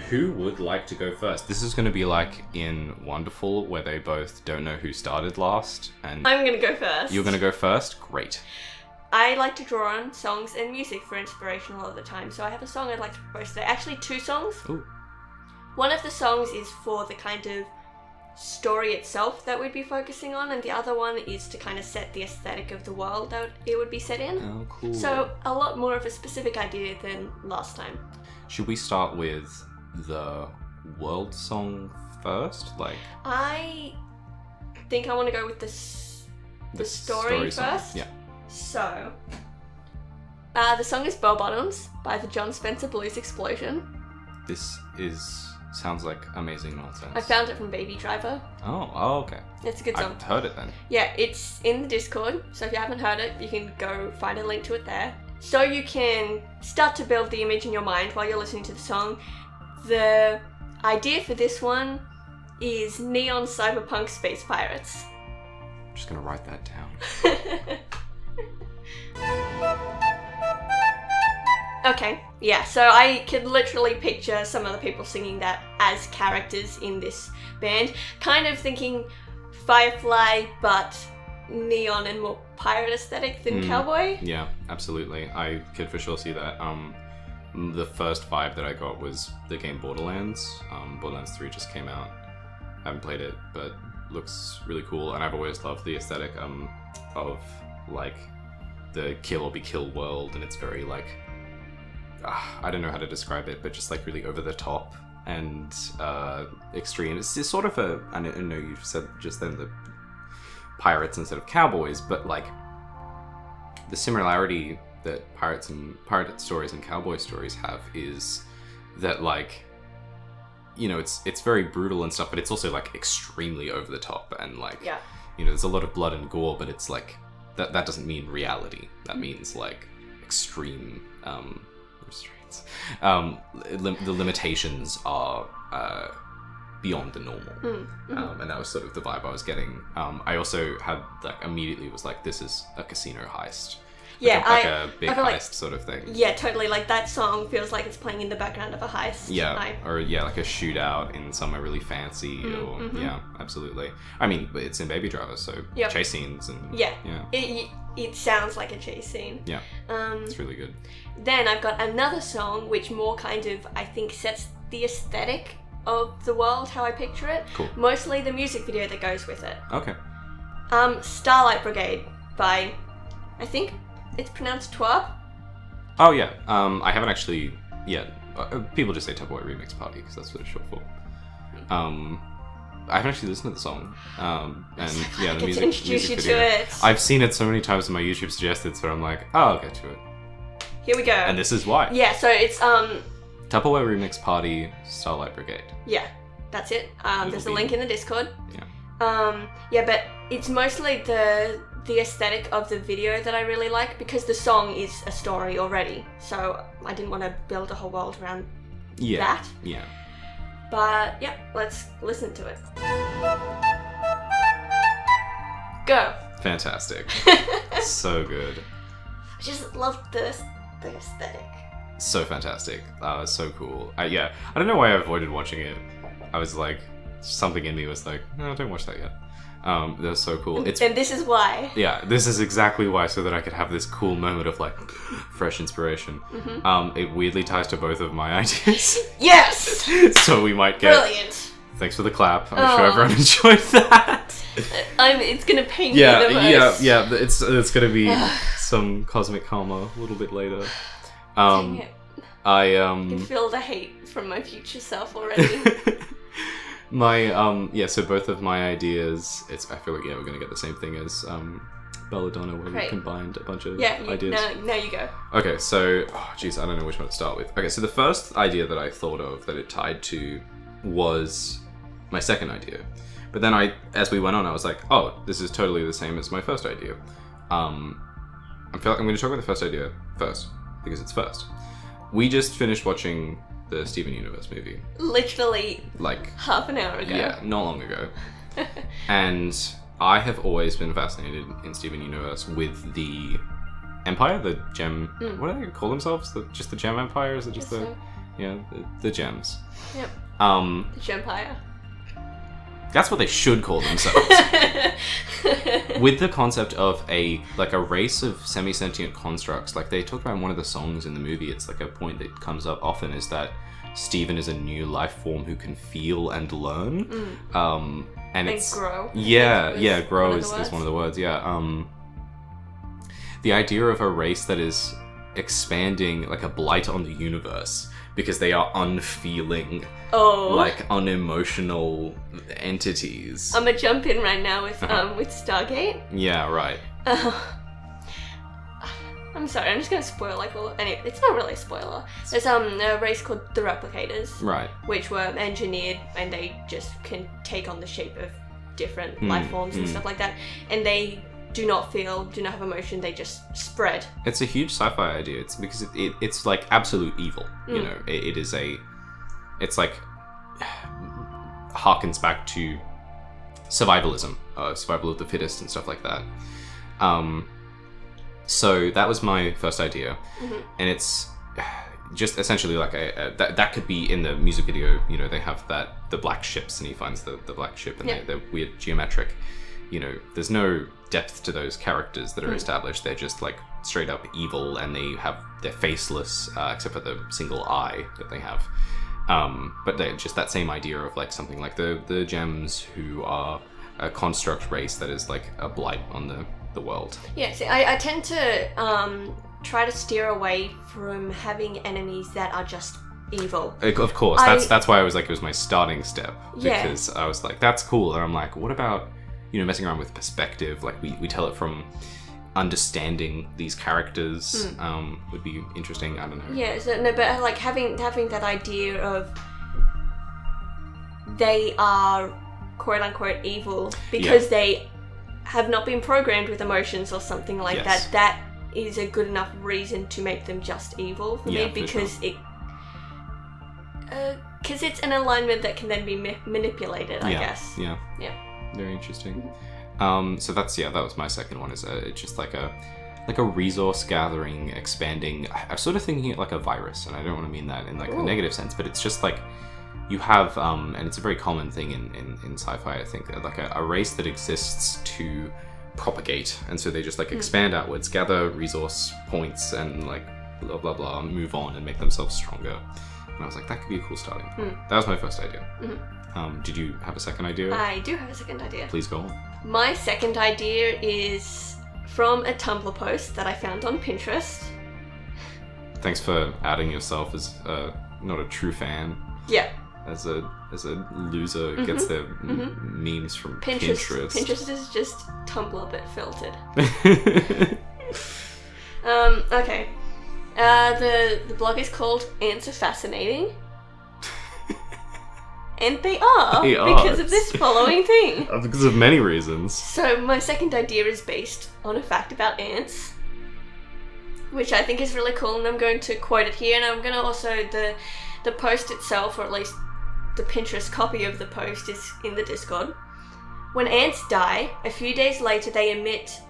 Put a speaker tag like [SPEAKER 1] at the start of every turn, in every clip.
[SPEAKER 1] who would like to go first? This is going to be like in Wonderful, where they both don't know who started last. And
[SPEAKER 2] I'm going to go first.
[SPEAKER 1] You're going to go first? Great.
[SPEAKER 2] I like to draw on songs and music for inspiration a lot of the time, so I have a song I'd like to propose today. Actually, 2 songs.
[SPEAKER 1] Ooh.
[SPEAKER 2] One of the songs is for the kind of story itself that we'd be focusing on, and the other one is to kind of set the aesthetic of the world that it would be set in.
[SPEAKER 1] Oh, cool.
[SPEAKER 2] So a lot more of a specific idea than last time.
[SPEAKER 1] Should we start with the world song first? Like,
[SPEAKER 2] I think I want to go with the story
[SPEAKER 1] song.
[SPEAKER 2] first.
[SPEAKER 1] Yeah.
[SPEAKER 2] So, the song is Bell Bottoms by the John Spencer Blues Explosion.
[SPEAKER 1] This sounds like amazing nonsense.
[SPEAKER 2] I found it from Baby Driver.
[SPEAKER 1] Oh, okay.
[SPEAKER 2] It's a good song.
[SPEAKER 1] I've heard it then.
[SPEAKER 2] Yeah, it's in the Discord, so if you haven't heard it, you can go find a link to it there. So you can start to build the image in your mind while you're listening to the song. The idea for this one is neon cyberpunk space pirates.
[SPEAKER 1] I'm just gonna write that down.
[SPEAKER 2] Okay, yeah, so I could literally picture some of the people singing that as characters in this band. Kind of thinking Firefly, but neon and more pirate aesthetic than cowboy.
[SPEAKER 1] Yeah, absolutely. I could for sure see that. The first vibe that I got was the game Borderlands. Borderlands 3 just came out. I haven't played it, but looks really cool. And I've always loved the aesthetic of like the kill or be killed world, and it's very like I don't know how to describe it, but just like really over the top and extreme. It's sort of I know you said just then the pirates instead of cowboys, but like the similarity that pirate stories and cowboy stories have is that, like, you know, it's very brutal and stuff, but it's also like extremely over the top, and like,
[SPEAKER 2] yeah,
[SPEAKER 1] you know, there's a lot of blood and gore, but it's like that doesn't mean reality. That means like extreme restraints. The limitations are beyond the normal. And that was sort of the vibe I was getting. I also had like immediately was like, this is a casino heist.
[SPEAKER 2] Yeah,
[SPEAKER 1] like a big heist
[SPEAKER 2] like,
[SPEAKER 1] sort of thing.
[SPEAKER 2] Yeah, totally. Like that song feels like it's playing in the background of a heist.
[SPEAKER 1] Yeah, like a shootout in somewhere really fancy. Yeah, absolutely. I mean, it's in Baby Driver, so chase scenes and
[SPEAKER 2] yeah. It sounds like a chase scene.
[SPEAKER 1] Yeah, it's really good.
[SPEAKER 2] Then I've got another song which more kind of, I think, sets the aesthetic of the world, how I picture it.
[SPEAKER 1] Cool.
[SPEAKER 2] Mostly the music video that goes with it.
[SPEAKER 1] Okay.
[SPEAKER 2] Starlight Brigade by, I think it's pronounced Twerp.
[SPEAKER 1] Oh yeah. I haven't actually yet. People just say Tupperware Remix Party because that's what it's short for. I haven't actually listened to the song. And yeah, the music
[SPEAKER 2] introduce
[SPEAKER 1] video.
[SPEAKER 2] To it.
[SPEAKER 1] I've seen it so many times in my YouTube suggested, so I'm like, oh, I'll get to it.
[SPEAKER 2] Here we go.
[SPEAKER 1] And this is why.
[SPEAKER 2] Yeah, so it's
[SPEAKER 1] Tupperware Remix Party, Starlight Brigade.
[SPEAKER 2] Yeah, that's it. There's a link in the Discord.
[SPEAKER 1] Yeah.
[SPEAKER 2] Yeah, but it's mostly the aesthetic of the video that I really like, because the song is a story already. So I didn't want to build a whole world around that.
[SPEAKER 1] Yeah.
[SPEAKER 2] But yeah, let's listen to it. Go.
[SPEAKER 1] Fantastic. So good.
[SPEAKER 2] I just love the aesthetic.
[SPEAKER 1] So fantastic. So cool. I don't know why I avoided watching it. I was like, something in me was like, no, don't watch that yet. That was so cool.
[SPEAKER 2] And this is why.
[SPEAKER 1] Yeah, this is exactly why, so that I could have this cool moment of like fresh inspiration. It weirdly ties to both of my ideas.
[SPEAKER 2] Yes!
[SPEAKER 1] So we might get...
[SPEAKER 2] Brilliant.
[SPEAKER 1] Thanks for the clap. I'm sure everyone enjoyed that.
[SPEAKER 2] It's gonna pain me the most.
[SPEAKER 1] Yeah. It's gonna be some cosmic karma a little bit later.
[SPEAKER 2] Dang it.
[SPEAKER 1] I
[SPEAKER 2] can feel the hate from my future self already.
[SPEAKER 1] So both of my ideas, I feel like we're gonna get the same thing as Belladonna, where we combined a bunch of ideas.
[SPEAKER 2] Now you go.
[SPEAKER 1] Okay, so I don't know which one to start with. Okay, so the first idea that I thought of that it tied to was my second idea, but then as we went on, I was like, oh, this is totally the same as my first idea. I feel like I'm going to talk about the first idea first because it's first. We just finished watching the Steven Universe movie.
[SPEAKER 2] Literally,
[SPEAKER 1] like
[SPEAKER 2] half an hour ago.
[SPEAKER 1] Yeah, not long ago. And I have always been fascinated in Steven Universe with the Empire, the Gem. What do they call themselves? Just the Gem Empire? Is it just the? Yeah, the gems.
[SPEAKER 2] Yep. The Gempire.
[SPEAKER 1] That's what they should call themselves. With the concept of a race of semi-sentient constructs, like they talk about in one of the songs in the movie, it's like a point that comes up often is that Steven is a new life form who can feel and learn. And it's
[SPEAKER 2] grow.
[SPEAKER 1] Yeah, grow is one of the words. Yeah. The idea of a race that is expanding like a blight on the universe because they are unfeeling, like unemotional entities.
[SPEAKER 2] I'm gonna jump in right now with Stargate.
[SPEAKER 1] Yeah, right.
[SPEAKER 2] I'm sorry, I'm just gonna spoil like all. Anyway, it's not really a spoiler. There's a race called the Replicators,
[SPEAKER 1] right?
[SPEAKER 2] Which were engineered and they just can take on the shape of different life forms and stuff like that, and they do not feel, do not have emotion. They just spread. It's
[SPEAKER 1] a huge sci-fi idea. It's because it's like absolute evil. You know, it's like harkens back to survivalism, survival of the fittest and stuff like that. So that was my first idea, and it's just essentially like that could be in the music video. You know, they have the black ships, and he finds the black ship, and they're weird geometric. You know, there's no depth to those characters that are established. They're just like straight up evil, and they're faceless except for the single eye that they have. But they're just that same idea of like something like the gems, who are a construct race that is like a blight on the world.
[SPEAKER 2] Yeah, see, I tend to try to steer away from having enemies that are just evil.
[SPEAKER 1] Of course, that's why I was like, it was my starting step, because I was like, that's cool, and I'm like, what about, you know, messing around with perspective? Like we tell it from understanding these characters would be interesting. I don't know.
[SPEAKER 2] Yeah, so no, but like having that idea of they are quote unquote evil because they have not been programmed with emotions or something like that. That is a good enough reason to make them just evil for me, because it's an alignment that can then be manipulated, I guess.
[SPEAKER 1] Yeah. Very interesting. So that was my second one. Is it's just like a resource gathering, expanding. I'm sort of thinking it like a virus, and I don't want to mean that in like the negative sense, but it's just like you have, and it's a very common thing in sci-fi, I think, like a race that exists to propagate, and so they just like expand outwards, gather resource points, and like blah blah blah, move on and make themselves stronger. And I was like, that could be a cool starting point. That was my first idea. Did you have a second idea?
[SPEAKER 2] I do have a second idea.
[SPEAKER 1] Please go on.
[SPEAKER 2] My second idea is from a Tumblr post that I found on Pinterest.
[SPEAKER 1] Thanks for outing yourself as not a true fan.
[SPEAKER 2] Yeah.
[SPEAKER 1] As a loser who gets their memes from Pinterest.
[SPEAKER 2] Pinterest is just Tumblr but filtered. Okay. The blog is called Ants Are Fascinating. And they are because of this following thing.
[SPEAKER 1] Because of many reasons.
[SPEAKER 2] So my second idea is based on a fact about ants, which I think is really cool, and I'm going to quote it here, and I'm going to also, the post itself, or at least the Pinterest copy of the post, is in the Discord. When ants die, a few days later they emit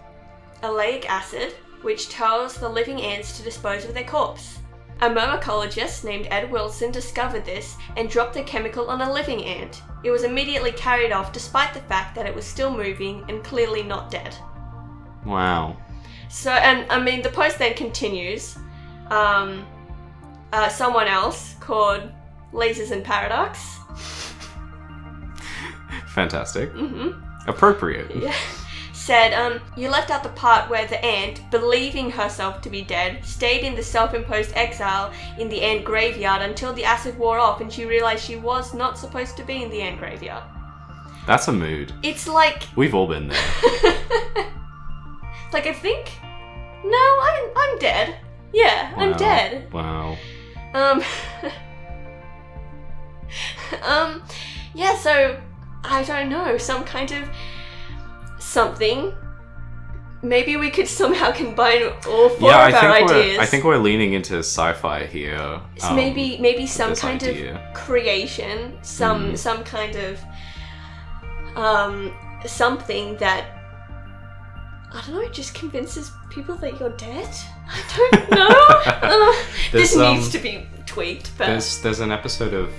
[SPEAKER 2] oleic acid, which tells the living ants to dispose of their corpse. A myrmecologist named Ed Wilson discovered this and dropped the chemical on a living ant. It was immediately carried off despite the fact that it was still moving and clearly not dead.
[SPEAKER 1] Wow.
[SPEAKER 2] So, and I mean, the post then continues. Someone else called Lasers and Paradox.
[SPEAKER 1] Fantastic. Appropriate.
[SPEAKER 2] Yeah. Said, you left out the part where the ant, believing herself to be dead, stayed in the self-imposed exile in the ant graveyard until the acid wore off and she realized she was not supposed to be in the ant graveyard.
[SPEAKER 1] That's a mood.
[SPEAKER 2] It's like...
[SPEAKER 1] We've all been there.
[SPEAKER 2] Like, I think... No, I'm dead. Yeah, wow. I'm dead.
[SPEAKER 1] Wow.
[SPEAKER 2] Yeah, so, I don't know, some kind of... something. Maybe we could somehow combine all four of our ideas.
[SPEAKER 1] I think we're leaning into sci-fi here.
[SPEAKER 2] So maybe some kind of creation, some kind of something that, I don't know, just convinces people that you're dead. I don't know. This needs to be tweaked. But
[SPEAKER 1] There's an episode of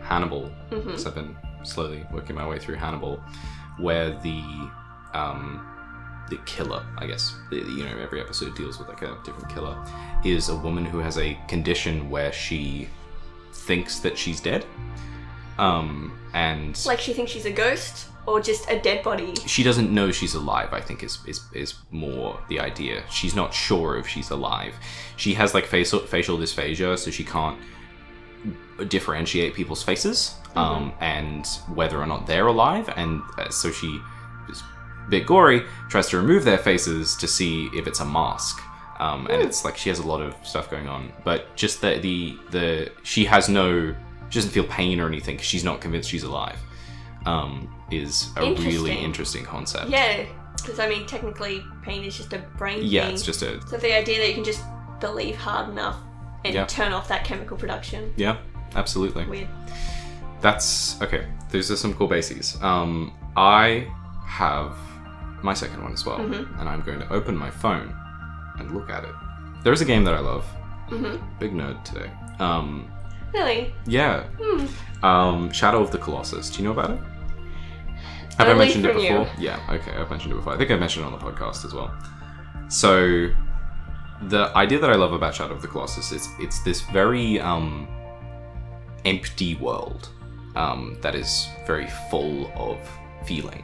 [SPEAKER 1] Hannibal,
[SPEAKER 2] Mhm.
[SPEAKER 1] because I've been slowly working my way through Hannibal, where the killer, I guess, every episode deals with like a different killer, is a woman who has a condition where she thinks that she's dead, and
[SPEAKER 2] like she thinks she's a ghost or just a dead body.
[SPEAKER 1] she doesn't know she's alive, I think is more the idea. She's not sure if she's alive. She has like facial dysphagia, so she can't differentiate people's faces, and whether or not they're alive, and so she is a bit gory, tries to remove their faces to see if it's a mask. And it's like she has a lot of stuff going on, but just she doesn't feel pain or anything 'cause she's not convinced she's alive. Is a really interesting concept.
[SPEAKER 2] Yeah, because I mean, technically, pain is just a brain thing.
[SPEAKER 1] Yeah, it's just a...
[SPEAKER 2] So the idea that you can just believe hard enough and
[SPEAKER 1] Yeah.
[SPEAKER 2] turn off that chemical production.
[SPEAKER 1] Yeah, absolutely.
[SPEAKER 2] Weird.
[SPEAKER 1] That's... Okay, those are some cool bases. I have my second one as well, and I'm going to open my phone and look at it. There's a game that I love. Big nerd today.
[SPEAKER 2] Really?
[SPEAKER 1] Yeah. Shadow of the Colossus. Do you know about it? Have I
[SPEAKER 2] Only
[SPEAKER 1] mentioned it
[SPEAKER 2] from
[SPEAKER 1] before?
[SPEAKER 2] you.
[SPEAKER 1] Yeah, okay, I've mentioned it before. I think I've mentioned it on the podcast as well. So, the idea that I love about Shadow of the Colossus is it's this very empty world that is very full of feeling.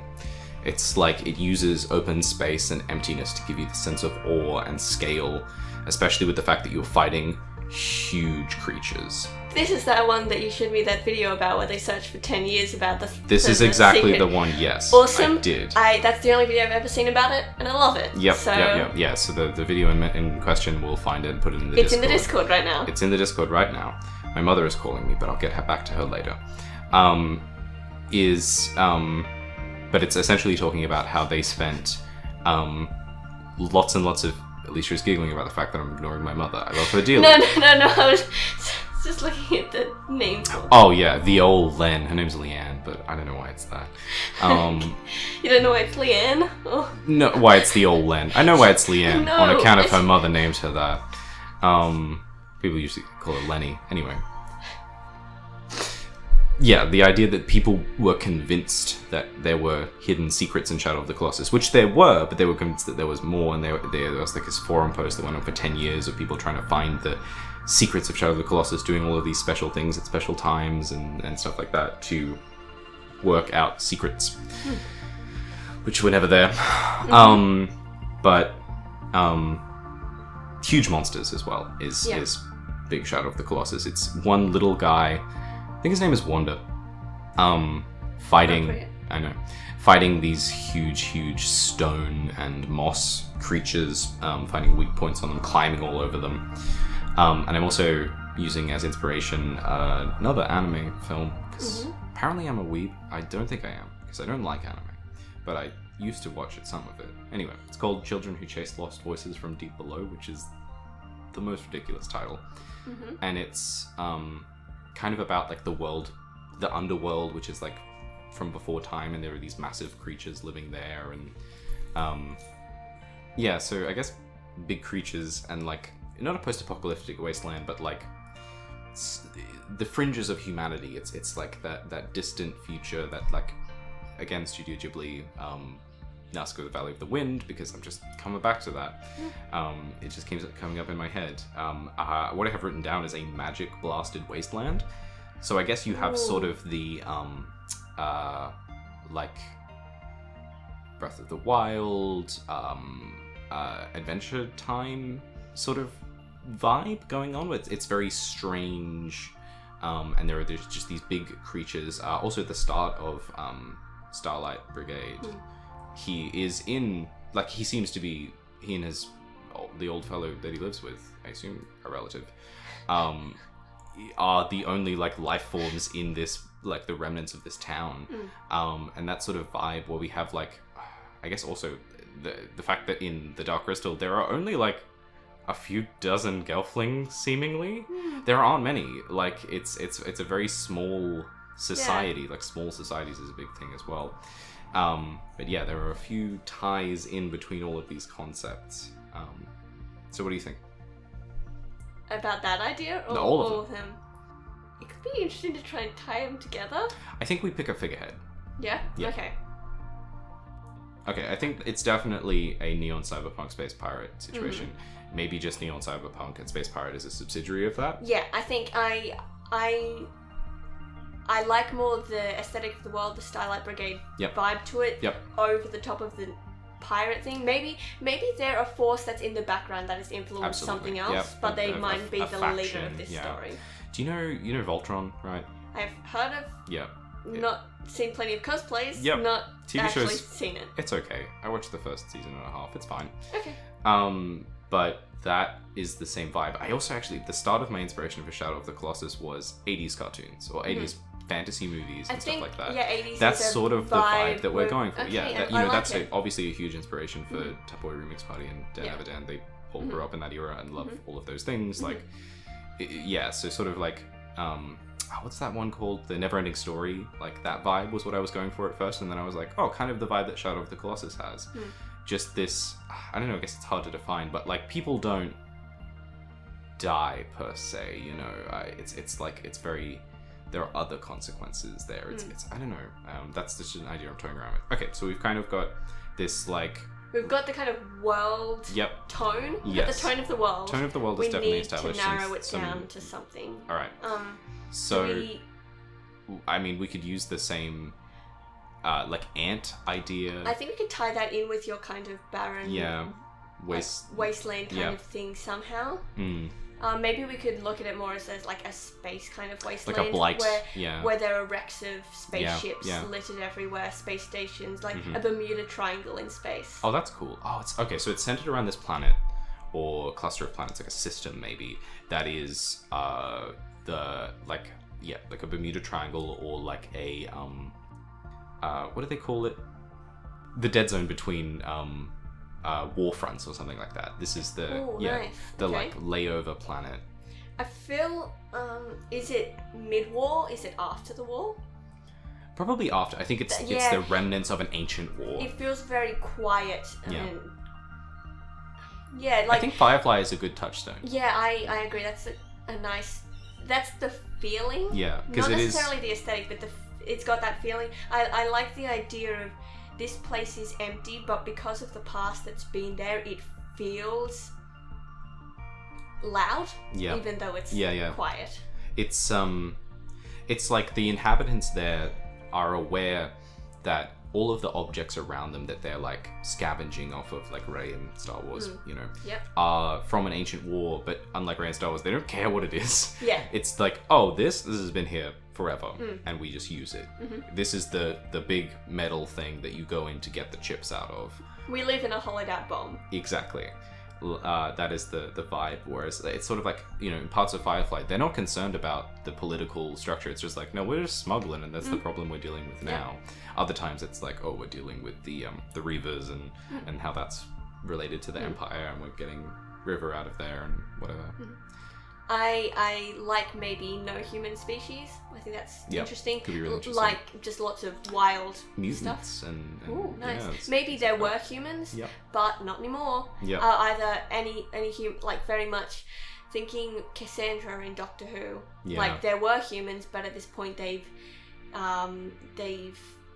[SPEAKER 1] It's like it uses open space and emptiness to give you the sense of awe and scale, especially with the fact that you're fighting huge creatures.
[SPEAKER 2] This is that one that you showed me that video about where they searched for 10 years about the
[SPEAKER 1] This is
[SPEAKER 2] the
[SPEAKER 1] exactly
[SPEAKER 2] secret.
[SPEAKER 1] the one, yes.
[SPEAKER 2] Awesome.
[SPEAKER 1] I did.
[SPEAKER 2] That's the only video I've ever seen about it, and I love it.
[SPEAKER 1] Yep,
[SPEAKER 2] So
[SPEAKER 1] yeah. So the video in question, we'll find it and put it in the Discord.
[SPEAKER 2] It's in the Discord right now.
[SPEAKER 1] It's in the Discord right now. My mother is calling me, but I'll get back to her later. But it's essentially talking about how they spent lots and lots of... Alicia's giggling about the fact that I'm ignoring my mother. I love her dearly.
[SPEAKER 2] No. I was just looking at the name.
[SPEAKER 1] Oh yeah, the old Len. Her name's Leanne, but I don't know why it's that.
[SPEAKER 2] You don't know why it's Leanne? Oh.
[SPEAKER 1] No, why it's the old Len. I know why it's Leanne,
[SPEAKER 2] No,
[SPEAKER 1] on account of
[SPEAKER 2] it's-
[SPEAKER 1] her mother named her that. People usually call her Lenny. Anyway. Yeah, the idea that people were convinced that there were hidden secrets in Shadow of the Colossus, which there were, but they were convinced that there was more, and there was like this forum post that went on for 10 years of people trying to find the secrets of Shadow of the Colossus, doing all of these special things at special times and stuff like that to work out secrets, which were never there. But huge monsters as well is big Shadow of the Colossus. It's one little guy, I think his name is Wanda, fighting these huge stone and moss creatures, finding weak points on them, climbing all over them. And I'm also using as inspiration another anime film, because apparently I'm a weeb. I don't think I am, because I don't like anime, but I used to watch some of it. Anyway, it's called Children Who Chase Lost Voices from Deep Below, which is the most ridiculous title. And it's kind of about like the underworld, which is like from before time, and there are these massive creatures living there, and so I guess big creatures and like not a post-apocalyptic wasteland, but like the fringes of humanity. It's like that distant future that, like, again, Studio Ghibli, Nazca the Valley of the Wind, because I'm just coming back to that. It just keeps coming up in my head. What I have written down is a magic blasted wasteland. So I guess you have sort of the like Breath of the Wild, Adventure Time sort of vibe going on. It's very strange, and there's just these big creatures. Also at the start of Starlight Brigade, he is in, like, he seems to be, he and the old fellow that he lives with, I assume a relative, are the only like life forms in this, like the remnants of this town. And that sort of vibe where we have like, I guess also the fact that in the Dark Crystal there are only like a few dozen Gelflings seemingly. There aren't many. Like it's a very small society. Like small societies is a big thing as well. But yeah, there are a few ties in between all of these concepts. So what do you think?
[SPEAKER 2] about that idea, or
[SPEAKER 1] No, all of
[SPEAKER 2] them? It could be interesting to try and tie them together.
[SPEAKER 1] I think we pick a figurehead.
[SPEAKER 2] Yeah?
[SPEAKER 1] Yeah.
[SPEAKER 2] Okay.
[SPEAKER 1] Okay, I think it's definitely a Neon Cyberpunk Space Pirate situation. Maybe just Neon Cyberpunk and Space Pirate is a subsidiary of that.
[SPEAKER 2] Yeah, I think I like more the aesthetic of the world, the Starlight Brigade vibe to it, over the top of the pirate thing. Maybe they're a force that's in the background that has influenced something else, but they might be the faction, leader of this story.
[SPEAKER 1] Do you know Voltron, right?
[SPEAKER 2] I've heard of.
[SPEAKER 1] Yeah.
[SPEAKER 2] Not seen plenty of cosplays.
[SPEAKER 1] Yep.
[SPEAKER 2] Not
[SPEAKER 1] TV
[SPEAKER 2] actually
[SPEAKER 1] shows,
[SPEAKER 2] seen it.
[SPEAKER 1] It's okay. I watched the first season and a half. It's fine.
[SPEAKER 2] Okay.
[SPEAKER 1] But that is the same vibe. I also actually, the start of my inspiration for Shadow of the Colossus was 80s cartoons or 80s fantasy movies and stuff like that.
[SPEAKER 2] Yeah, 80s.
[SPEAKER 1] That's sort of the vibe that we're going for.
[SPEAKER 2] Okay,
[SPEAKER 1] yeah, that, that's obviously a huge inspiration for Tapboy Remix Party and Dan Everdan. They all grew up in that era and love all of those things. Like, yeah, so sort of like, what's that one called? The Neverending Story. Like that vibe was what I was going for at first, and then I was like, oh, kind of the vibe that Shadow of the Colossus has. Just this, I don't know, I guess it's hard to define, but like people don't die per se, you know. It's like, it's very, there are other consequences there. It's I don't know. That's just an idea I'm toying around with. Okay, so we've kind of got this like,
[SPEAKER 2] we've got the kind of world tone. Yes. The tone of the world.
[SPEAKER 1] Tone of the world is definitely established.
[SPEAKER 2] We need to narrow it down to something.
[SPEAKER 1] All right. So, I mean, we could use the same, like, ant idea.
[SPEAKER 2] I think we could tie that in with your kind of barren, wasteland kind of thing somehow. Maybe we could look at it more as like a space kind of wasteland.
[SPEAKER 1] Like a blight,
[SPEAKER 2] where there are wrecks of spaceships littered everywhere, space stations, like a Bermuda Triangle in space.
[SPEAKER 1] Oh, that's cool. Oh, it's okay. So it's centered around this planet or cluster of planets, like a system maybe, that is like a Bermuda Triangle, or like a what do they call it? The dead zone between war fronts or something like that. This is the like layover planet.
[SPEAKER 2] I feel is it mid-war? Is it after the war?
[SPEAKER 1] Probably after. I think it's the remnants of an ancient war.
[SPEAKER 2] It feels very quiet and like, I
[SPEAKER 1] think Firefly is a good touchstone.
[SPEAKER 2] Yeah, I agree. That's a nice. That's the feeling.
[SPEAKER 1] Yeah, because
[SPEAKER 2] not necessarily the aesthetic, but it's got that feeling. I like the idea of this place is empty, but because of the past that's been there, it feels loud. Yeah. Even though it's quiet.
[SPEAKER 1] It's like the inhabitants there are aware that all of the objects around them that they're like scavenging off of, like Rey in Star Wars, you know, are from an ancient war, but unlike Rey in Star Wars, they don't care what it is.
[SPEAKER 2] Yeah.
[SPEAKER 1] It's like, oh, this has been here forever, and we just use it. This is the big metal thing that you go in to get the chips out of.
[SPEAKER 2] We live in a hollowed out bomb.
[SPEAKER 1] Exactly. That is the vibe, whereas it's sort of like, you know, in parts of Firefly, they're not concerned about the political structure. It's just like, no, we're just smuggling, and that's the problem we're dealing with now. Other times it's like, oh, we're dealing with the Reavers and how that's related to the Empire, and we're getting River out of there and whatever.
[SPEAKER 2] I like maybe no human species. I think that's interesting.
[SPEAKER 1] Could be really interesting.
[SPEAKER 2] Like just lots of wild
[SPEAKER 1] mutants
[SPEAKER 2] stuff.
[SPEAKER 1] And
[SPEAKER 2] ooh, nice. Maybe there were humans, but not anymore. Either any human, like very much thinking Cassandra in Doctor Who. Like there were humans, but at this point they've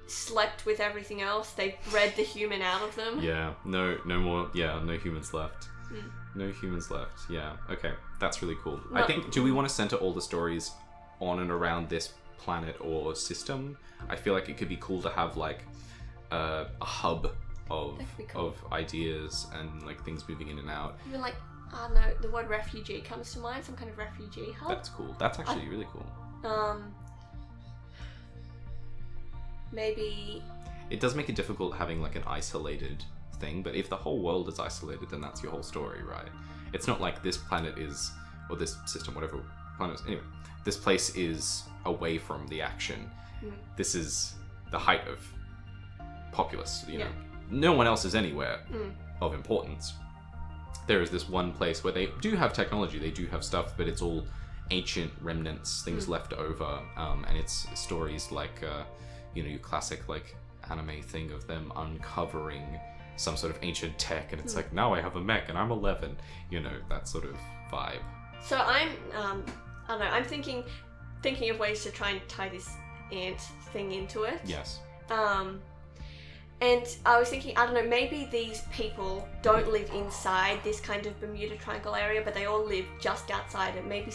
[SPEAKER 2] slept with everything else. They've bred the human out of them.
[SPEAKER 1] Yeah. No more. Yeah. No humans left. No humans left. Yeah. Okay. That's really cool. I think, do we want to center all the stories on and around this planet or system? I feel like it could be cool to have like a hub of ideas and like things moving in and out.
[SPEAKER 2] Even like, I don't know, the word refugee comes to mind. Some kind of refugee hub.
[SPEAKER 1] That's cool. That's actually really cool.
[SPEAKER 2] Maybe.
[SPEAKER 1] It does make it difficult having like an isolated thing, but if the whole world is isolated, then that's your whole story, right? It's not like this planet is, or this system, whatever planet is. Anyway, this place is away from the action. This is the height of populace, you know. No one else is anywhere of importance. There is this one place where they do have technology, they do have stuff, but it's all ancient remnants, things left over, and it's stories like, you know, your classic like anime thing of them uncovering some sort of ancient tech, and it's like, now I have a mech and I'm 11, you know, that sort of vibe.
[SPEAKER 2] So I don't know. I'm thinking of ways to try and tie this ant thing into it.
[SPEAKER 1] Yes.
[SPEAKER 2] And I was thinking, I don't know, maybe these people don't live inside this kind of Bermuda Triangle area, but they all live just outside it. Maybe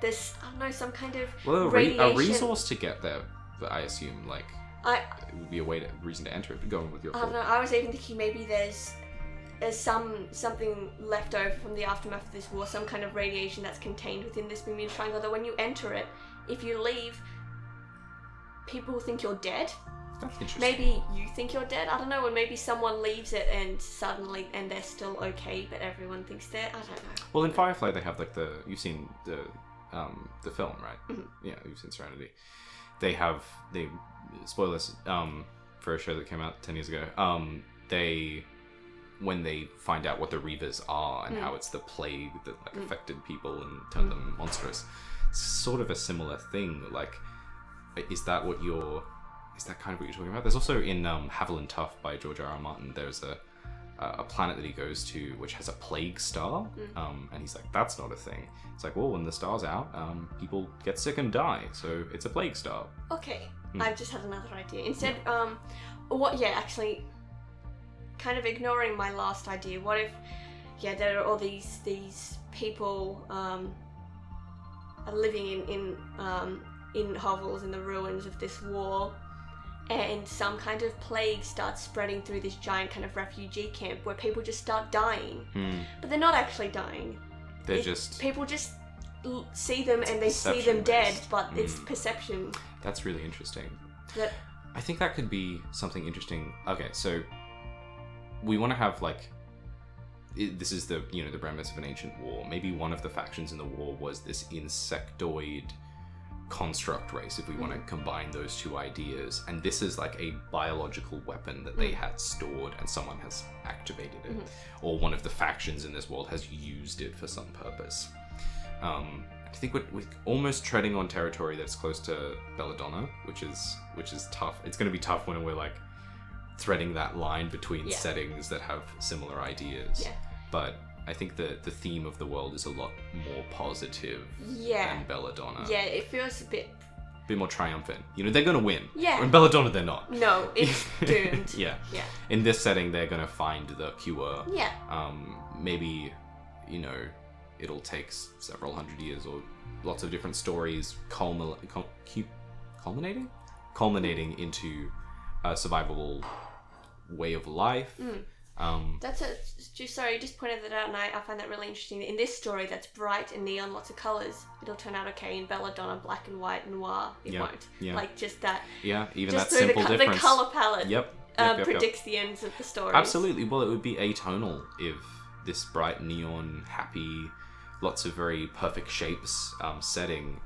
[SPEAKER 2] there's, I don't know, some kind of radiation.
[SPEAKER 1] A resource to get there, I assume, like, it would be a reason to enter it, but going with your
[SPEAKER 2] I don't know, I was even thinking maybe there's something left over from the aftermath of this war, some kind of radiation that's contained within this Bermuda Triangle, that when you enter it, if you leave, people think you're dead.
[SPEAKER 1] That's interesting.
[SPEAKER 2] Maybe you think you're dead. I don't know. And maybe someone leaves it and they're still okay, but everyone thinks they're. I don't know.
[SPEAKER 1] Well, in Firefly, they have like you've seen the film, right?
[SPEAKER 2] Mm-hmm.
[SPEAKER 1] Yeah, you've seen Serenity. Spoilers for a show that came out 10 years ago. When they find out what the Reavers are and how it's the plague that affected people and turned them monstrous, it's sort of a similar thing. Like, is that kind of what you're talking about? There's also in Haviland Tough by George R.R. Martin, there's a planet that he goes to which has a plague star, and he's like, that's not a thing. It's like, well, when the star's out, people get sick and die, so it's a plague star.
[SPEAKER 2] Okay, I've just had another idea. Instead, actually, kind of ignoring my last idea, what if, there are all these people are living in hovels in the ruins of this war, and some kind of plague starts spreading through this giant kind of refugee camp where people just start dying. But they're not actually dying. People just see them and they see them dead, but it's perception.
[SPEAKER 1] That's really interesting. I think that could be something interesting. Okay, so we want to have this is the premise of an ancient war. Maybe one of the factions in the war was this insectoid construct race, if we want to combine those two ideas, and this is like a biological weapon that they had stored and someone has activated it, or one of the factions in this world has used it for some purpose. I think we're almost treading on territory that's close to Belladonna, which is tough. It's going to be tough when we're like threading that line between settings that have similar ideas. But I think the theme of the world is a lot more positive than Belladonna.
[SPEAKER 2] Yeah, it feels a bit
[SPEAKER 1] more triumphant. They're going to win.
[SPEAKER 2] Yeah.
[SPEAKER 1] In Belladonna, they're not.
[SPEAKER 2] No, it's doomed.
[SPEAKER 1] Yeah. In this setting, they're going to find the cure.
[SPEAKER 2] Yeah.
[SPEAKER 1] Maybe, it'll take several hundred years or lots of different stories culminating into a survivable way of life.
[SPEAKER 2] You just pointed that out, and I find that really interesting. In this story that's bright and neon, lots of colours, it'll turn out okay. In Belladonna, black and white, noir, it won't.
[SPEAKER 1] Yeah.
[SPEAKER 2] Like just that.
[SPEAKER 1] Yeah, even
[SPEAKER 2] just
[SPEAKER 1] that simple difference.
[SPEAKER 2] The colour palette.
[SPEAKER 1] Yep.
[SPEAKER 2] Predicts the ends of the story.
[SPEAKER 1] Absolutely. Well, it would be atonal if this bright neon, happy, lots of very perfect shapes setting,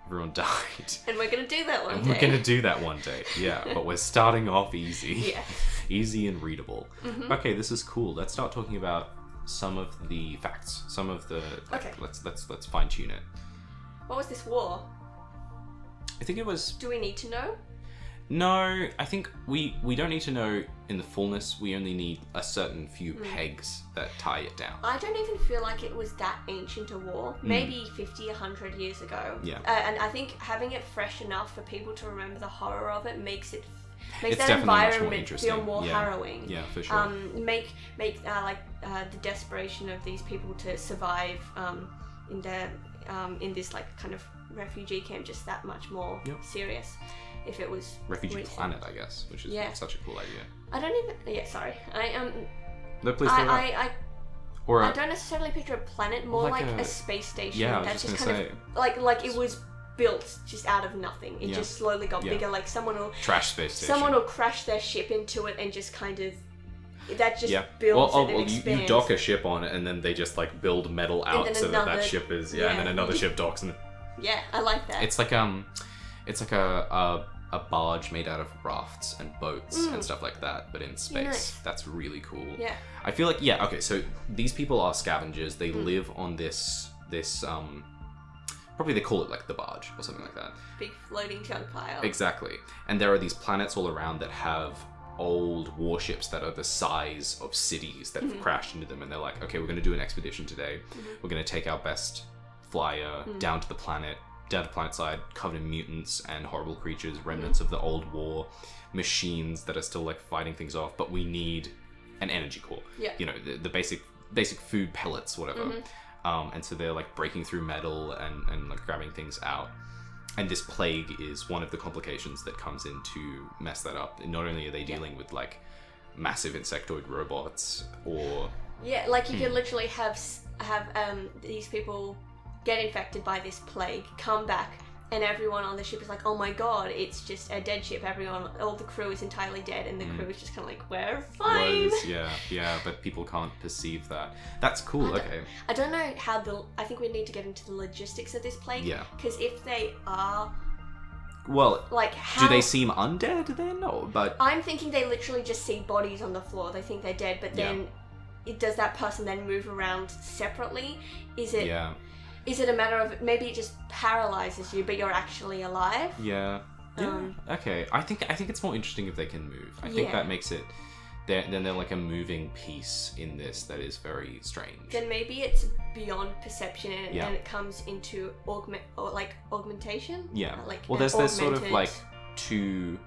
[SPEAKER 1] everyone died.
[SPEAKER 2] And we're gonna do that one day.
[SPEAKER 1] We're gonna do that one day. Yeah, but we're starting off easy.
[SPEAKER 2] Yeah.
[SPEAKER 1] Easy and readable. Okay, this is cool. Let's start talking about some of the facts. Some of the
[SPEAKER 2] okay.
[SPEAKER 1] Let's fine tune it.
[SPEAKER 2] What was this war?
[SPEAKER 1] I think it was.
[SPEAKER 2] Do we need to know?
[SPEAKER 1] No, I think we don't need to know in the fullness. We only need a certain few pegs that tie it down.
[SPEAKER 2] I don't even feel like it was that ancient a war. Maybe 50, 100 years ago.
[SPEAKER 1] Yeah.
[SPEAKER 2] And I think having it fresh enough for people to remember the horror of it makes
[SPEAKER 1] it's
[SPEAKER 2] that environment feel more harrowing.
[SPEAKER 1] Yeah, for sure.
[SPEAKER 2] Make the desperation of these people to survive in this kind of refugee camp just that much more serious. If it was
[SPEAKER 1] refugee planet, I guess, which is such a cool idea.
[SPEAKER 2] I don't even. Yeah, sorry.
[SPEAKER 1] No, please.
[SPEAKER 2] I don't necessarily picture a planet, more like a space station.
[SPEAKER 1] Yeah,
[SPEAKER 2] that's just kind of like it was built just out of nothing. It just slowly got bigger. Like someone will
[SPEAKER 1] trash space station.
[SPEAKER 2] Someone will crash their ship into it and just kind of that just builds and expands.
[SPEAKER 1] You dock a ship on it, and then they just build metal out so that ship is and then another ship docks and.
[SPEAKER 2] Yeah, I like that.
[SPEAKER 1] It's like a barge made out of rafts and boats and stuff like that, but in space.
[SPEAKER 2] Nice.
[SPEAKER 1] That's really cool.
[SPEAKER 2] Yeah.
[SPEAKER 1] I feel like okay, so these people are scavengers. They live on this probably they call it the barge or something like that.
[SPEAKER 2] Big floating chunk pile.
[SPEAKER 1] Exactly. And there are these planets all around that have old warships that are the size of cities that have crashed into them, and they're like, okay, we're going to do an expedition today. We're going to take our best flyer down to the planet side, covered in mutants and horrible creatures, remnants of the old war, machines that are still like fighting things off, but we need an energy core.
[SPEAKER 2] Yeah.
[SPEAKER 1] You know, the basic food pellets, whatever. And so they're like breaking through metal and like grabbing things out. And this plague is one of the complications that comes in to mess that up. And not only are they dealing with like massive insectoid robots or...
[SPEAKER 2] Yeah, like you could literally have these people get infected by this plague, come back, and everyone on the ship is like, oh my god, it's just a dead ship. All the crew is entirely dead, and the crew is just kind of like, we're fine.
[SPEAKER 1] Yeah, but people can't perceive that. That's cool, okay.
[SPEAKER 2] I don't know how I think we need to get into the logistics of this plague.
[SPEAKER 1] Yeah.
[SPEAKER 2] Because if they are...
[SPEAKER 1] Well,
[SPEAKER 2] like,
[SPEAKER 1] do they seem undead then? No, but...
[SPEAKER 2] I'm thinking they literally just see bodies on the floor. They think they're dead, but then does that person then move around separately? Is it...
[SPEAKER 1] Yeah.
[SPEAKER 2] Is it a matter of maybe it just paralyzes you, but you're actually alive?
[SPEAKER 1] Yeah. Okay. I think it's more interesting if they can move. I think that makes it. Then they're like a moving piece in this that is very strange.
[SPEAKER 2] Then maybe it's beyond perception and it comes into augmentation.
[SPEAKER 1] Yeah.
[SPEAKER 2] Like
[SPEAKER 1] well, there's sort of like two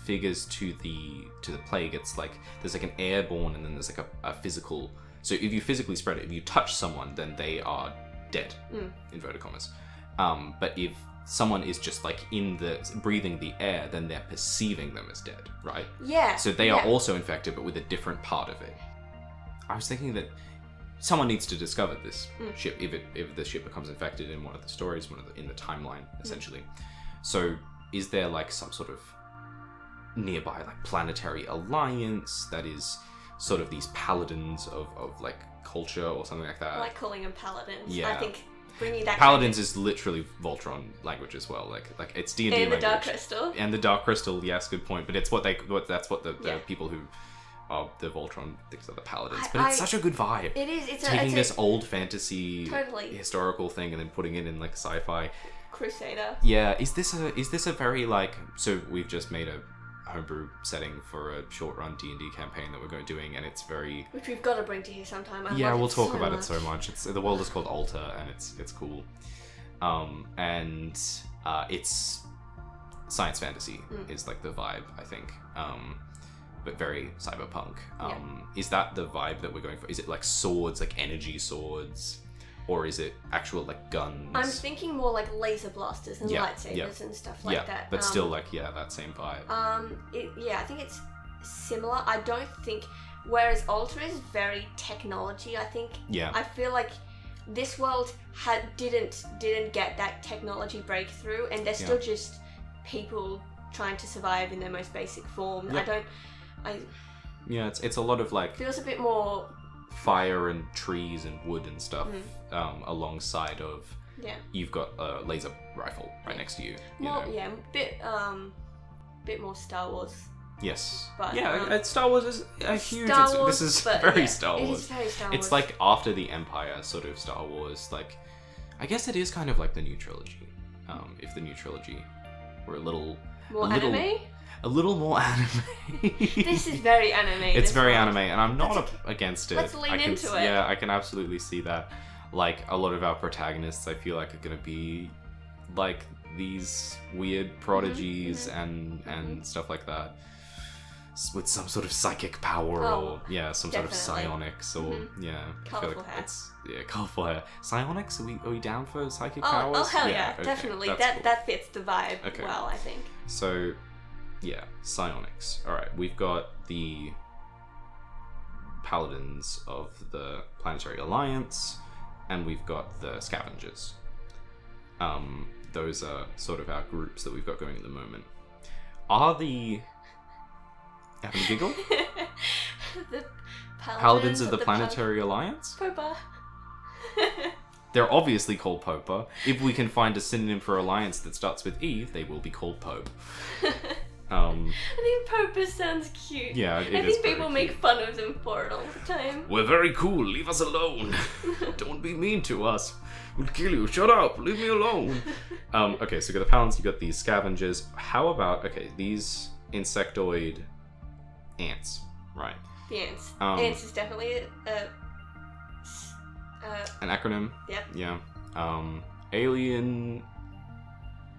[SPEAKER 1] figures to the plague. It's like there's like an airborne and then there's like a physical. So if you physically spread it, if you touch someone, then they are dead, inverted commas. But if someone is just like breathing the air, then they're perceiving them as dead, right?
[SPEAKER 2] Yeah.
[SPEAKER 1] So they are also infected, but with a different part of it. I was thinking that someone needs to discover this ship if the ship becomes infected in one of the stories, in the timeline, essentially. So is there like some sort of nearby like planetary alliance that is sort of these paladins of like culture or something like that?
[SPEAKER 2] I like calling them paladins.
[SPEAKER 1] Yeah.
[SPEAKER 2] I think bringing that
[SPEAKER 1] paladins is literally Voltron language as well. Like it's D&D language.
[SPEAKER 2] And the Dark Crystal.
[SPEAKER 1] And the Dark Crystal, yes, good point. But it's that's what the people who are the Voltron thinks are the paladins. But it's such a good vibe.
[SPEAKER 2] It is. It's
[SPEAKER 1] taking this old fantasy
[SPEAKER 2] totally
[SPEAKER 1] historical thing and then putting it in like sci-fi.
[SPEAKER 2] Crusader.
[SPEAKER 1] Yeah. Is this a very like, so we've just made a homebrew setting for a short-run D&D campaign that we're doing, and it's very...
[SPEAKER 2] Which we've got to bring to here sometime.
[SPEAKER 1] We'll talk about it so much. The world is called Alta, and it's cool. And it's science fantasy is like the vibe, I think. But very cyberpunk. Is that the vibe that we're going for? Is it like swords, like energy swords? Or is it actual like guns?
[SPEAKER 2] I'm thinking more like laser blasters and lightsabers and stuff like that.
[SPEAKER 1] But still like that same vibe.
[SPEAKER 2] I think it's similar. I don't think, whereas Alter is very technology. I think.
[SPEAKER 1] Yeah.
[SPEAKER 2] I feel like this world didn't get that technology breakthrough, and they're still just people trying to survive in their most basic form.
[SPEAKER 1] Yep. It's a lot of like.
[SPEAKER 2] Feels a bit more.
[SPEAKER 1] Fire and trees and wood and stuff alongside of you've got a laser rifle right next to you.
[SPEAKER 2] Bit more Star Wars.
[SPEAKER 1] Yes.
[SPEAKER 2] But,
[SPEAKER 1] Star Wars is a huge.
[SPEAKER 2] Star Wars,
[SPEAKER 1] this is very Star Wars.
[SPEAKER 2] It is very Star Wars.
[SPEAKER 1] It's like after the Empire sort of Star Wars. Like, I guess it is kind of like the new trilogy. If the new trilogy were a little
[SPEAKER 2] anime.
[SPEAKER 1] A little more anime.
[SPEAKER 2] This is very anime.
[SPEAKER 1] It's very anime, and I'm not against it.
[SPEAKER 2] Let's lean into it.
[SPEAKER 1] Yeah, I can absolutely see that. Like, a lot of our protagonists, I feel like, are going to be like these weird prodigies and stuff like that. With some sort of psychic power or some sort of psionics or
[SPEAKER 2] Colourful hair.
[SPEAKER 1] Colourful hair. Psionics? Are we down for psychic
[SPEAKER 2] Oh
[SPEAKER 1] powers?
[SPEAKER 2] hell yeah, okay, definitely. That fits the vibe well, I think.
[SPEAKER 1] So. Yeah, psionics. Alright, we've got the paladins of the Planetary Alliance, and we've got the scavengers. Those are sort of our groups that we've got going at the moment. Are the... Having a giggle?
[SPEAKER 2] The
[SPEAKER 1] paladins of the Planetary Alliance?
[SPEAKER 2] Popa.
[SPEAKER 1] They're obviously called Popa. If we can find a synonym for alliance that starts with E, they will be called Pope.
[SPEAKER 2] I think Popa sounds cute.
[SPEAKER 1] Yeah, it is.
[SPEAKER 2] I think people make fun of them for it all the time.
[SPEAKER 1] We're very cool. Leave us alone. Don't be mean to us. We'll kill you. Shut up. Leave me alone. Okay, so you got the paladins, you got these scavengers. How about these insectoid ants, right?
[SPEAKER 2] The ants. Ants is definitely
[SPEAKER 1] An acronym.
[SPEAKER 2] Yep.
[SPEAKER 1] Yeah. Alien.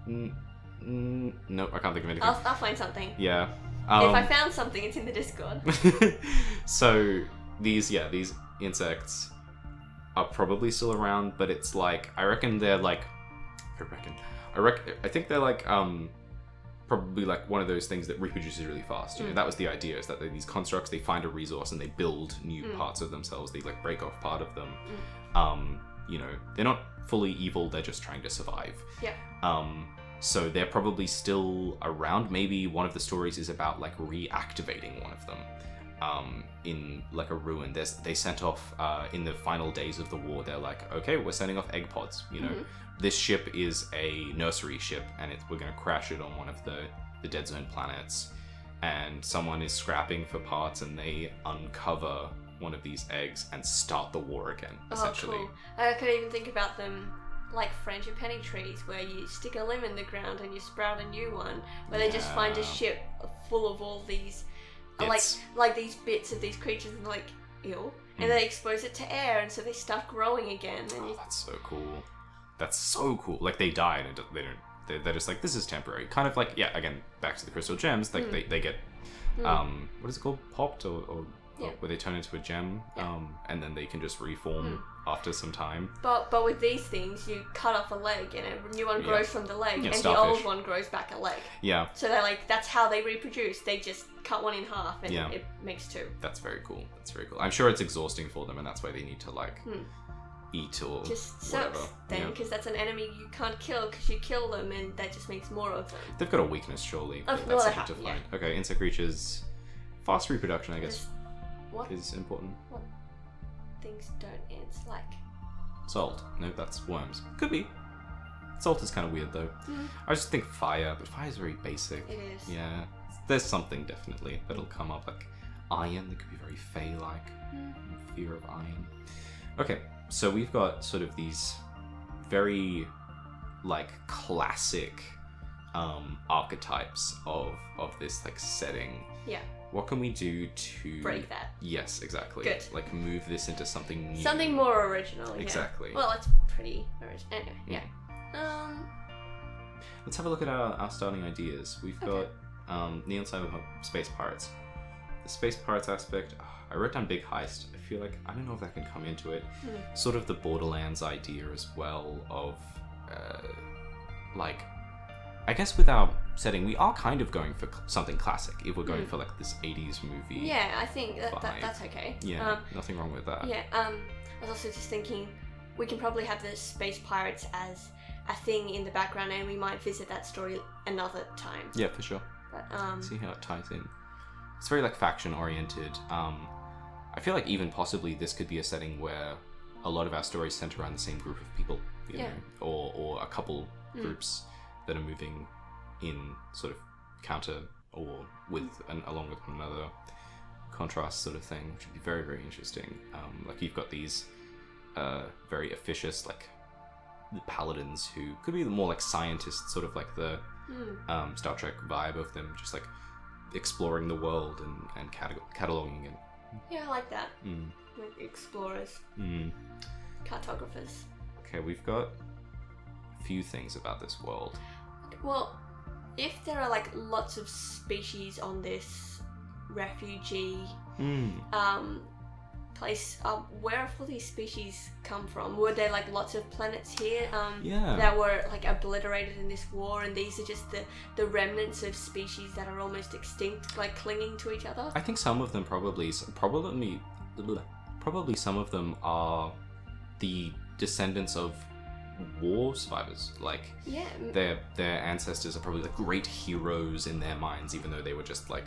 [SPEAKER 1] No, I can't think of anything.
[SPEAKER 2] I'll find something.
[SPEAKER 1] Yeah.
[SPEAKER 2] If I found something, it's in the Discord.
[SPEAKER 1] So these insects are probably still around, but it's like I think they're like probably like one of those things that reproduces really fast. You know, that was the idea, is that they're these constructs, they find a resource and they build new parts of themselves. They like break off part of them. You know, they're not fully evil, they're just trying to survive.
[SPEAKER 2] Yeah.
[SPEAKER 1] So they're probably still around. Maybe one of the stories is about like reactivating one of them in like a ruin. They sent off in the final days of the war. They're like, okay, we're sending off egg pods. You know, this ship is a nursery ship, and we're going to crash it on one of the dead zone planets. And someone is scrapping for parts, and they uncover one of these eggs and start the war again. Essentially.
[SPEAKER 2] Oh, cool. I could even think about them like frangipani trees, where you stick a limb in the ground and you sprout a new one, where they just find a ship full of all these like these bits of these creatures and like ew, and they expose it to air, and so they start growing again. And
[SPEAKER 1] that's so cool. That's so cool. Like they die and they don't. They're just like, this is temporary. Kind of like, yeah. Again, back to the crystal gems. Like they get what is it called? Popped or where they turn into a gem, and then they can just reform after some time.
[SPEAKER 2] But with these things, you cut off a leg, and a new one grows from the leg, and
[SPEAKER 1] starfish.
[SPEAKER 2] the old one grows back a leg.
[SPEAKER 1] Yeah.
[SPEAKER 2] So they're like, that's how they reproduce. They just cut one in half, and it makes two.
[SPEAKER 1] That's very cool. That's very cool. I'm sure it's exhausting for them, and that's why they need to like eat or
[SPEAKER 2] just
[SPEAKER 1] whatever.
[SPEAKER 2] Sucks then, because that's an enemy you can't kill, because you kill them, and that just makes more of them.
[SPEAKER 1] They've got a weakness, surely.
[SPEAKER 2] Oh,
[SPEAKER 1] That's something to find. Okay, insect creatures. Fast reproduction, I guess,
[SPEAKER 2] what
[SPEAKER 1] is important.
[SPEAKER 2] What things don't ants like?
[SPEAKER 1] Salt. No, that's worms. Could be. Salt is kind of weird, though. I just think fire, but fire is very basic.
[SPEAKER 2] It is.
[SPEAKER 1] Yeah. There's something, definitely, that'll come up. Like iron, that could be very Fey-like. Fear of iron. Okay, so we've got sort of these very, like, classic archetypes of this, like, setting.
[SPEAKER 2] Yeah.
[SPEAKER 1] What can we do to
[SPEAKER 2] break that?
[SPEAKER 1] Yes, exactly.
[SPEAKER 2] Good.
[SPEAKER 1] Like move this into something new.
[SPEAKER 2] Something more original. Yeah.
[SPEAKER 1] Exactly.
[SPEAKER 2] Well, it's pretty original. Anyway, yeah.
[SPEAKER 1] Let's have a look at our starting ideas. We've got Neon Cyberpunk Space Pirates. The Space Pirates aspect, I wrote down Big Heist. I feel like, I don't know if that can come into it. Sort of the Borderlands idea as well of, like, I guess with our setting, we are kind of going for something classic. If we're going for like this 80s movie.
[SPEAKER 2] Yeah, I think that's okay.
[SPEAKER 1] Yeah, nothing wrong with that.
[SPEAKER 2] Yeah, I was also just thinking we can probably have the Space Pirates as a thing in the background, and we might visit that story another time.
[SPEAKER 1] Yeah, for sure.
[SPEAKER 2] But
[SPEAKER 1] see how it ties in. It's very like faction oriented. I feel like even possibly this could be a setting where a lot of our stories center around the same group of people, you know, or a couple groups that are moving in sort of counter or with along with one another, contrast sort of thing, which would be very, very interesting. Like you've got these very officious, like the paladins who could be more like scientists, sort of like the Star Trek vibe of them, just like exploring the world and cataloging it.
[SPEAKER 2] Yeah, I like that. Like explorers, cartographers.
[SPEAKER 1] Okay, we've got a few things about this world.
[SPEAKER 2] Well, if there are like lots of species on this refugee place, where have all these species come from? Were there like lots of planets here that were like obliterated in this war, and these are just the remnants of species that are almost extinct, like clinging to each other?
[SPEAKER 1] I think some of them probably some of them are the descendants of war survivors. Like their ancestors are probably like great heroes in their minds, even though they were just like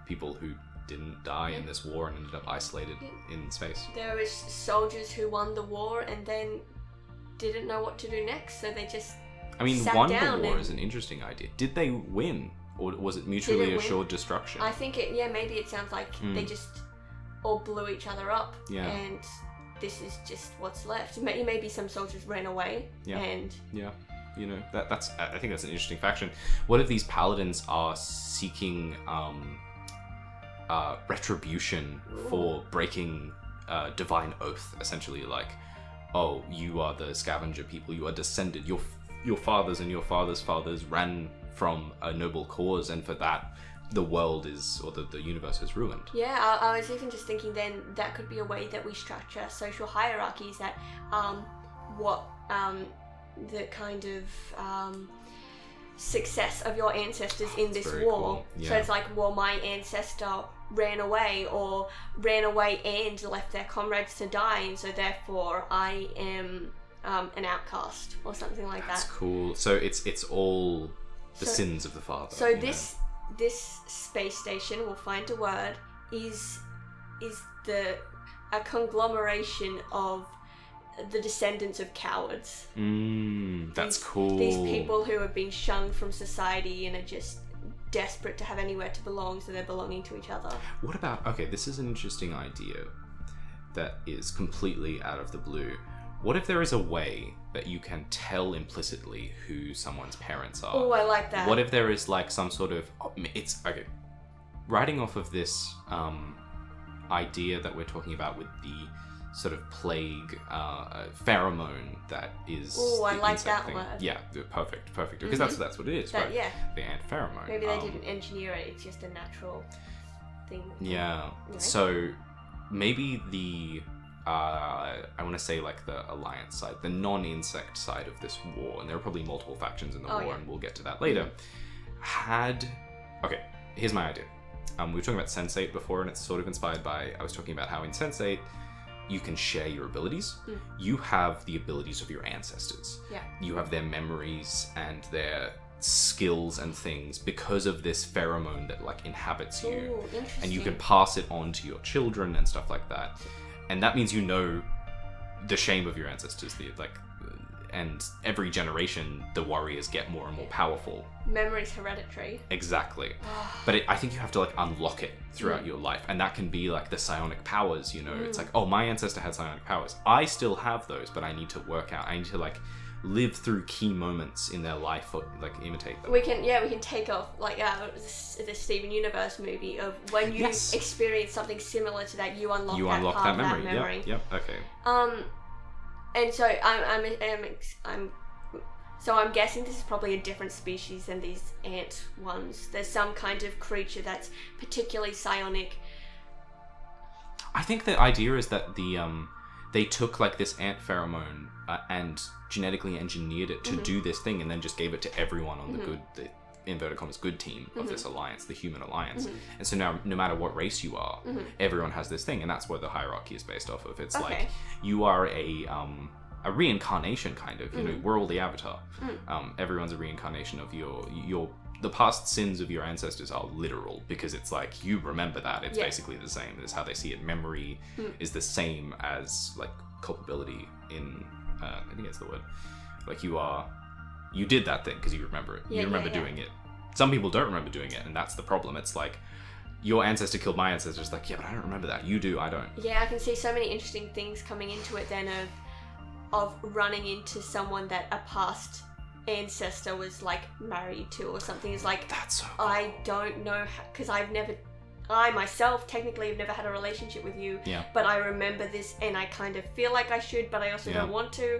[SPEAKER 1] people who didn't die in this war and ended up isolated in space.
[SPEAKER 2] There was soldiers who won the war and then didn't know what to do next, so they just
[SPEAKER 1] won the war is an interesting idea. Did they win, or was it mutually assured destruction?
[SPEAKER 2] I think maybe it sounds like they just all blew each other up, and this is just what's left. Maybe some soldiers ran away, and
[SPEAKER 1] you know, that's I think that's an interesting faction. What if these paladins are seeking retribution for breaking divine oath, essentially? Like, oh, you are the scavenger people, you are descended, your fathers and your fathers' fathers ran from a noble cause, and for that the world is, or the universe is ruined.
[SPEAKER 2] Yeah, I was even just thinking then that could be a way that we structure social hierarchies, that the kind of success of your ancestors in this war.
[SPEAKER 1] Cool. Yeah.
[SPEAKER 2] So it's like, well, my ancestor ran away and left their comrades to die, and so therefore I am an outcast or something like
[SPEAKER 1] That's
[SPEAKER 2] that.
[SPEAKER 1] cool. So it's all the sins of the father.
[SPEAKER 2] So this space station, we'll find a word, is a conglomeration of the descendants of cowards.
[SPEAKER 1] That's cool.
[SPEAKER 2] These people who have been shunned from society and are just desperate to have anywhere to belong, so they're belonging to each other.
[SPEAKER 1] What about, okay, this is an interesting idea that is completely out of the blue. What if there is a way that you can tell implicitly who someone's parents are?
[SPEAKER 2] Oh, I like that.
[SPEAKER 1] What if there is like some sort of, it's, okay, writing off of this idea that we're talking about with the sort of plague pheromone that is.
[SPEAKER 2] Oh, I like that
[SPEAKER 1] thing.
[SPEAKER 2] word.
[SPEAKER 1] Yeah, perfect. Because that's what it is, right?
[SPEAKER 2] Yeah.
[SPEAKER 1] The ant pheromone.
[SPEAKER 2] Maybe they didn't engineer it. It's just a natural thing.
[SPEAKER 1] Yeah.
[SPEAKER 2] Anyway.
[SPEAKER 1] So maybe the I want to say like the alliance side, the non-insect side of this war, and there are probably multiple factions in the war, and we'll get to that later. Okay, here's my idea. We were talking about Sense8 before, and it's sort of inspired by, I was talking about how in Sense8 you can share your abilities. You have the abilities of your ancestors.
[SPEAKER 2] Yeah.
[SPEAKER 1] You have their memories and their skills and things because of this pheromone that like inhabits you.
[SPEAKER 2] Ooh, interesting.
[SPEAKER 1] And you can pass it on to your children and stuff like that. And that means you know the shame of your ancestors. And every generation, the warriors get more and more powerful.
[SPEAKER 2] Memory's hereditary.
[SPEAKER 1] Exactly. But I think you have to like unlock it throughout your life. And that can be like the psionic powers, you know. It's like, oh, my ancestor had psionic powers. I still have those, but I need to work out. I need to like live through key moments in their life or like imitate them.
[SPEAKER 2] We can take off like the Steven Universe movie of when you experience something similar to that, you unlock that memory.
[SPEAKER 1] Yep. Okay.
[SPEAKER 2] And so I'm guessing this is probably a different species than these ant ones. There's some kind of creature that's particularly psionic.
[SPEAKER 1] I think the idea is that they took like this ant pheromone and genetically engineered it to do this thing, and then just gave it to everyone on the inverted commas good team of this alliance, the human alliance. And so now, no matter what race you are, everyone has this thing, and that's where the hierarchy is based off of. It's like you are a reincarnation, kind of. You know, we're all the avatar. Everyone's a reincarnation of your. The past sins of your ancestors are literal, because it's like you remember that. It's basically the same. That's how they see it. Memory is the same as like culpability in. I think that's the word. Like you did that thing because you remember it. You remember doing it. Some people don't remember doing it, and that's the problem. It's like your ancestor killed my ancestor. It's like, yeah, but I don't remember that. You do, I don't.
[SPEAKER 2] Yeah, I can see so many interesting things coming into it then of running into someone that a past ancestor was like married to or something. Is like,
[SPEAKER 1] that's so cool.
[SPEAKER 2] I don't know, because I myself technically have never had a relationship with you, but I remember this and I kind of feel like I should, but I also don't want to.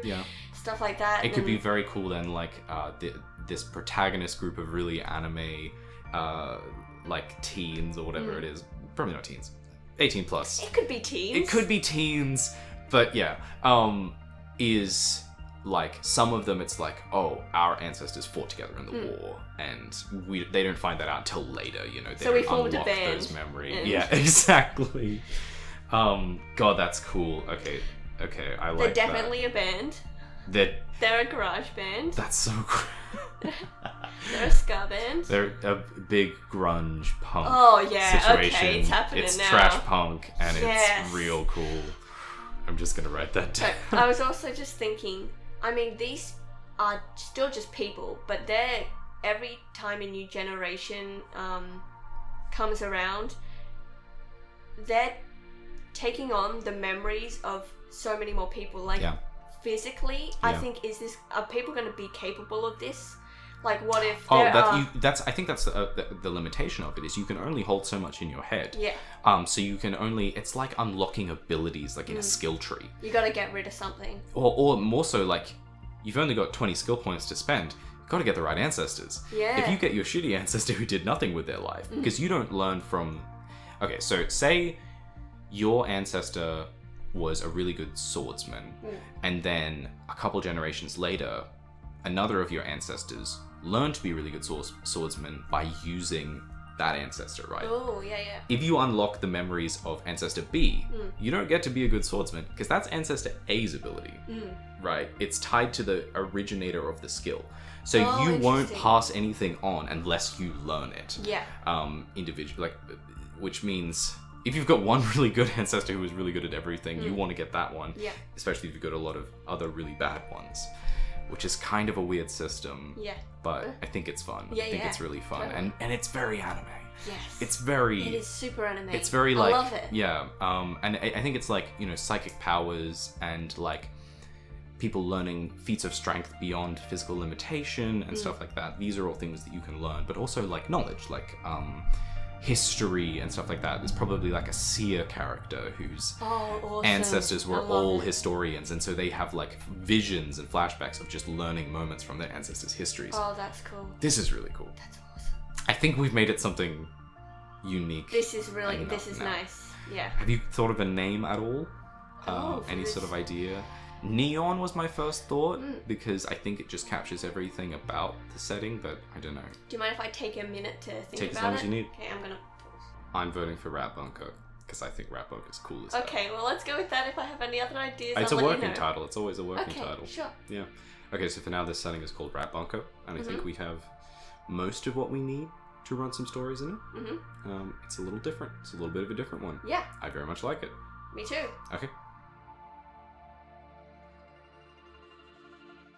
[SPEAKER 2] Stuff like that.
[SPEAKER 1] It could be very cool then, like this protagonist group of really anime like teens or whatever it is. Probably not teens. 18 plus.
[SPEAKER 2] It could be teens.
[SPEAKER 1] It could be teens, but yeah. Is like some of them, it's like, oh, our ancestors fought together in the war, and they don't find that out until later, you know. They
[SPEAKER 2] so we formed a band.
[SPEAKER 1] Those memories. Yeah, exactly. God, that's cool. Okay, I like that.
[SPEAKER 2] They're definitely a band. They're a garage band.
[SPEAKER 1] That's so cool.
[SPEAKER 2] They're a ska band.
[SPEAKER 1] They're a big grunge punk situation.
[SPEAKER 2] Okay, it's happening now.
[SPEAKER 1] It's trash punk, and it's real cool. I'm just gonna write that down.
[SPEAKER 2] I was also just thinking, I mean, these are still just people, but they're, every time a new generation comes around, they're taking on the memories of so many more people. Like, physically, I think, are people going to be capable of this? Like, what if
[SPEAKER 1] Oh,
[SPEAKER 2] there are...
[SPEAKER 1] I think that's the limitation of it, is you can only hold so much in your head.
[SPEAKER 2] Yeah.
[SPEAKER 1] So you can only, it's like unlocking abilities, like in a skill tree.
[SPEAKER 2] You gotta get rid of something.
[SPEAKER 1] Or more so, like, you've only got 20 skill points to spend. You've got to get the right ancestors.
[SPEAKER 2] Yeah.
[SPEAKER 1] If you get your shitty ancestor who did nothing with their life, because you don't learn from... Okay, so say your ancestor was a really good swordsman, and then a couple generations later, another of your ancestors learned to be a really good swordsman by using that ancestor, right?
[SPEAKER 2] Oh, yeah.
[SPEAKER 1] If you unlock the memories of ancestor B, you don't get to be a good swordsman, because that's ancestor A's ability, right? It's tied to the originator of the skill. So you won't pass anything on unless you learn it.
[SPEAKER 2] Yeah.
[SPEAKER 1] Which means if you've got one really good ancestor who is really good at everything, you want to get that one.
[SPEAKER 2] Yeah.
[SPEAKER 1] Especially if you've got a lot of other really bad ones, which is kind of a weird system.
[SPEAKER 2] Yeah.
[SPEAKER 1] But I think it's fun.
[SPEAKER 2] Yeah,
[SPEAKER 1] I think it's really fun.
[SPEAKER 2] Totally.
[SPEAKER 1] And it's very anime.
[SPEAKER 2] Yes.
[SPEAKER 1] It
[SPEAKER 2] is super anime.
[SPEAKER 1] It's very like...
[SPEAKER 2] I love it.
[SPEAKER 1] Yeah. And I think it's like, psychic powers and like people learning feats of strength beyond physical limitation and stuff like that. These are all things that you can learn, but also like knowledge, like history and stuff like that. There's probably like a seer character whose
[SPEAKER 2] awesome.
[SPEAKER 1] ancestors were all historians, and so they have like visions and flashbacks of just learning moments from their ancestors' histories.
[SPEAKER 2] Oh, that's cool.
[SPEAKER 1] This is really cool.
[SPEAKER 2] That's awesome.
[SPEAKER 1] I think we've made it something unique.
[SPEAKER 2] This is nice. Yeah.
[SPEAKER 1] Have you thought of a name at all? Any
[SPEAKER 2] this...
[SPEAKER 1] sort of idea? Neon was my first thought, because I think it just captures everything about the setting, but I don't know.
[SPEAKER 2] Do you mind if I take a minute to think
[SPEAKER 1] Take
[SPEAKER 2] about it?
[SPEAKER 1] as long as you need.
[SPEAKER 2] Okay, I'm gonna pause.
[SPEAKER 1] I'm voting for Rat Bunker, because I think Rat Bunker is cool as hell.
[SPEAKER 2] Okay, well, let's go with that. If I have any other ideas,
[SPEAKER 1] It's
[SPEAKER 2] I'll
[SPEAKER 1] a
[SPEAKER 2] let
[SPEAKER 1] working
[SPEAKER 2] you know.
[SPEAKER 1] title. It's always a working title.
[SPEAKER 2] Okay, sure.
[SPEAKER 1] Yeah. Okay, so for now, this setting is called Rat Bunker, and I think we have most of what we need to run some stories in it. It's a little different. It's a little bit of a different one.
[SPEAKER 2] Yeah.
[SPEAKER 1] I very much like it.
[SPEAKER 2] Me too.
[SPEAKER 1] Okay.